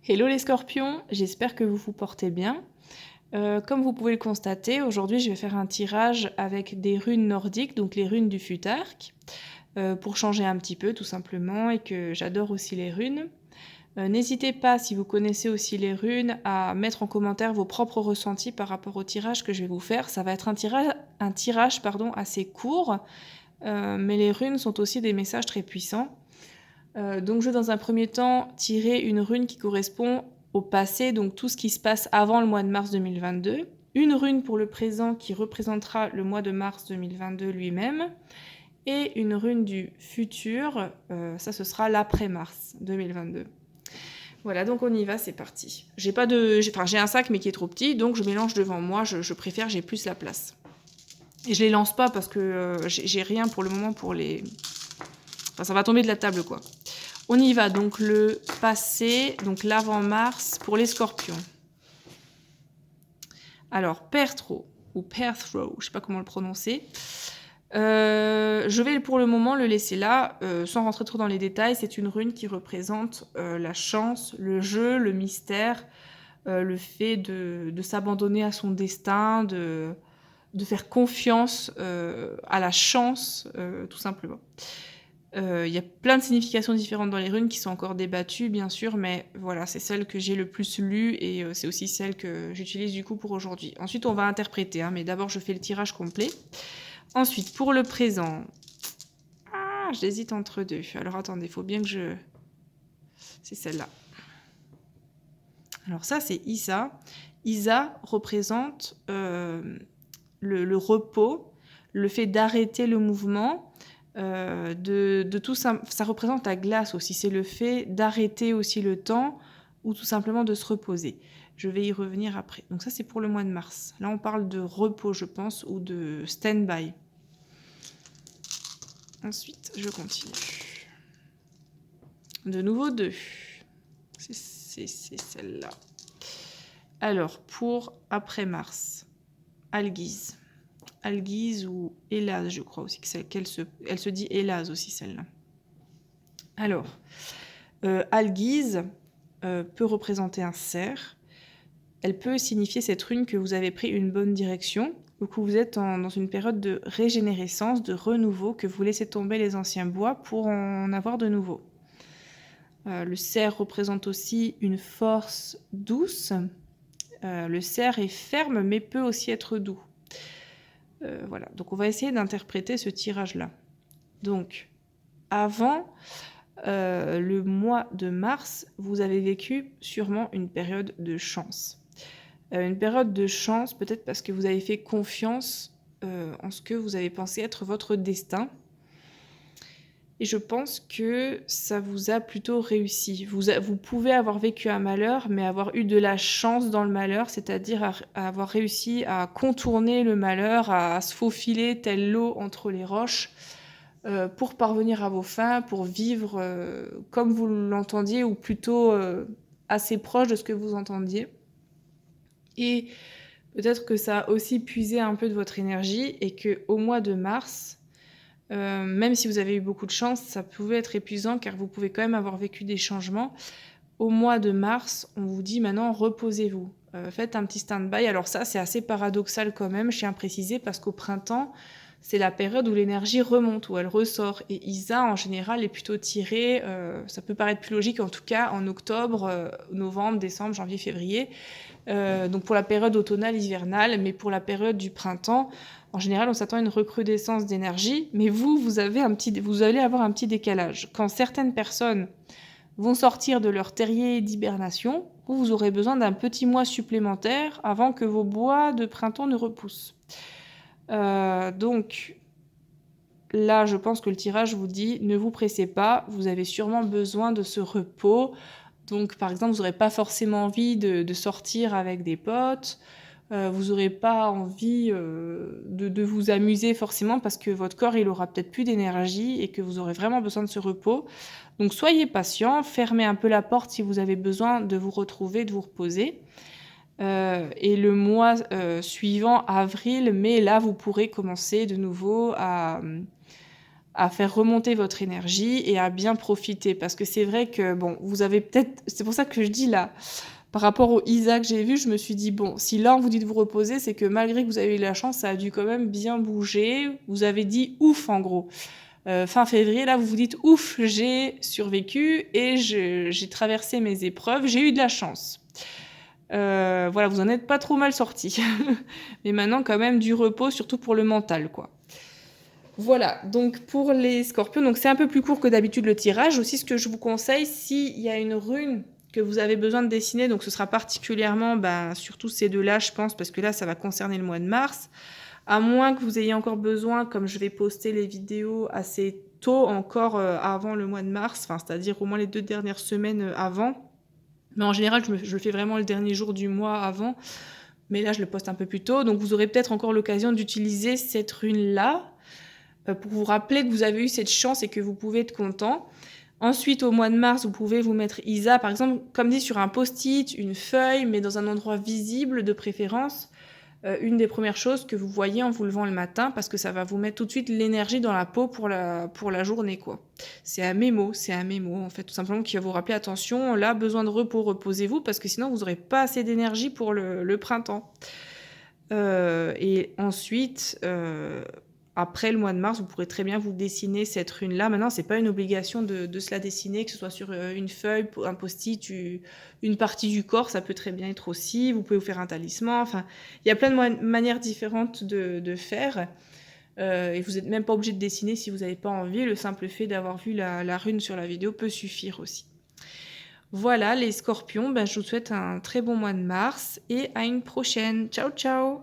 Hello les scorpions, j'espère que vous vous portez bien. Comme vous pouvez le constater, aujourd'hui je vais faire un tirage avec des runes nordiques, donc les runes du Futark, pour changer un petit peu tout simplement et que j'adore aussi les runes. N'hésitez pas, si vous connaissez aussi les runes, à mettre en commentaire vos propres ressentis par rapport au tirage que je vais vous faire. Ça va être un tirage assez court, mais les runes sont aussi des messages très puissants. Donc je vais dans un premier temps tirer une rune qui correspond au passé, donc tout ce qui se passe avant le mois de mars 2022. Une rune pour le présent qui représentera le mois de mars 2022 lui-même. Et une rune du futur, ça ce sera l'après-mars 2022. Voilà, donc on y va, c'est parti. J'ai un sac mais qui est trop petit, donc je mélange devant moi, je préfère, j'ai plus la place. Et je les lance pas parce que j'ai rien pour le moment pour les... Enfin, ça va tomber de la table, quoi. On y va, donc le passé, donc l'avant-mars pour les scorpions. Alors, Perthro, ou Perthro, je ne sais pas comment le prononcer. Je vais pour le moment le laisser là, sans rentrer trop dans les détails. C'est une rune qui représente la chance, le jeu, le mystère, le fait de s'abandonner à son destin, de faire confiance à la chance, tout simplement. Y a plein de significations différentes dans les runes qui sont encore débattues, bien sûr, mais voilà, c'est celle que j'ai le plus lue et c'est aussi celle que j'utilise du coup pour aujourd'hui. Ensuite, on va interpréter, hein, mais d'abord, je fais le tirage complet. Ensuite, pour le présent, j'hésite entre deux. Alors attendez, il faut bien que je... C'est celle-là. Alors ça, c'est Isa. Isa représente le repos, le fait d'arrêter le mouvement, de tout ça. Ça représente la glace aussi. C'est le fait d'arrêter aussi le temps ou tout simplement de se reposer. Je vais y revenir après. Donc ça, c'est pour le mois de mars. Là, on parle de repos, je pense, ou de stand-by. Ensuite, je continue. De nouveau 2. C'est celle-là. Alors, pour après mars, Algiz. Algiz ou Elaz, je crois aussi qu'elle se dit Elaz aussi, celle-là. Alors, Algiz peut représenter un cerf. Elle peut signifier cette rune que vous avez pris une bonne direction ou que vous êtes dans une période de régénérescence, de renouveau, que vous laissez tomber les anciens bois pour en avoir de nouveaux. Le cerf représente aussi une force douce. Le cerf est ferme mais peut aussi être doux. Voilà, donc on va essayer d'interpréter ce tirage-là. Donc, avant le mois de mars, vous avez vécu sûrement une période de chance. Une période de chance, peut-être parce que vous avez fait confiance en ce que vous avez pensé être votre destin. Et je pense que ça vous a plutôt réussi. Vous pouvez avoir vécu un malheur, mais avoir eu de la chance dans le malheur, c'est-à-dire avoir réussi à contourner le malheur, à se faufiler tel l'eau entre les roches, pour parvenir à vos fins, pour vivre comme vous l'entendiez, ou plutôt assez proche de ce que vous entendiez. Et peut-être que ça a aussi puisé un peu de votre énergie, et qu'au mois de mars, même si vous avez eu beaucoup de chance, ça pouvait être épuisant car vous pouvez quand même avoir vécu des changements. Au mois de mars, on vous dit maintenant reposez-vous, faites un petit stand-by. Alors ça, c'est assez paradoxal quand même, je tiens à préciser, parce qu'au printemps, c'est la période où l'énergie remonte, où elle ressort. Et Isa, en général, est plutôt tirée, ça peut paraître plus logique, en tout cas en octobre, novembre, décembre, janvier, février. Donc pour la période automnale, hivernale, mais pour la période du printemps, en général, on s'attend à une recrudescence d'énergie, mais vous allez avoir un petit décalage. Quand certaines personnes vont sortir de leur terrier d'hibernation, vous aurez besoin d'un petit mois supplémentaire avant que vos bois de printemps ne repoussent. Donc là, je pense que le tirage vous dit, ne vous pressez pas, vous avez sûrement besoin de ce repos. Donc par exemple, vous n'aurez pas forcément envie de sortir avec des potes, vous n'aurez pas envie de vous amuser forcément parce que votre corps il aura peut-être plus d'énergie et que vous aurez vraiment besoin de ce repos. Donc soyez patient, fermez un peu la porte si vous avez besoin de vous retrouver, de vous reposer. Et le mois suivant, avril, mai, là vous pourrez commencer de nouveau à à faire remonter votre énergie et à bien profiter. Parce que c'est vrai que, bon, vous avez peut-être... C'est pour ça que je dis là, par rapport au Isa que j'ai vu, je me suis dit, bon, si là on vous dit de vous reposer, c'est que malgré que vous avez eu la chance, ça a dû quand même bien bouger. Vous avez dit ouf en gros. Fin février, là, vous vous dites ouf, j'ai survécu et j'ai traversé mes épreuves, j'ai eu de la chance. Voilà, vous en êtes pas trop mal sorti. Mais maintenant, quand même, du repos, surtout pour le mental, quoi. Voilà, donc pour les scorpions, donc c'est un peu plus court que d'habitude le tirage. Aussi, ce que je vous conseille, s'il y a une rune que vous avez besoin de dessiner, donc ce sera particulièrement, surtout ces deux-là, je pense, parce que là, ça va concerner le mois de mars. À moins que vous ayez encore besoin, comme je vais poster les vidéos assez tôt, encore avant le mois de mars, enfin, c'est-à-dire au moins les 2 dernières semaines avant. Mais en général, je le fais vraiment le dernier jour du mois avant. Mais là, je le poste un peu plus tôt. Donc, vous aurez peut-être encore l'occasion d'utiliser cette rune-là pour vous rappeler que vous avez eu cette chance et que vous pouvez être content. Ensuite, au mois de mars, vous pouvez vous mettre Isa, par exemple, comme dit, sur un post-it, une feuille, mais dans un endroit visible de préférence. Une des premières choses que vous voyez en vous levant le matin, parce que ça va vous mettre tout de suite l'énergie dans la peau pour la journée, quoi. C'est un mémo, en fait, tout simplement, qui va vous rappeler, attention, là, besoin de repos, reposez-vous, parce que sinon, vous n'aurez pas assez d'énergie pour le printemps. Et ensuite, après le mois de mars, vous pourrez très bien vous dessiner cette rune-là. Maintenant, c'est pas une obligation de se la dessiner, que ce soit sur une feuille, un post-it, une partie du corps, ça peut très bien être aussi. Vous pouvez vous faire un talisman. Enfin, il y a plein de manières différentes de faire. Et vous n'êtes même pas obligé de dessiner si vous n'avez pas envie. Le simple fait d'avoir vu la rune sur la vidéo peut suffire aussi. Voilà, les scorpions, je vous souhaite un très bon mois de mars et à une prochaine. Ciao, ciao!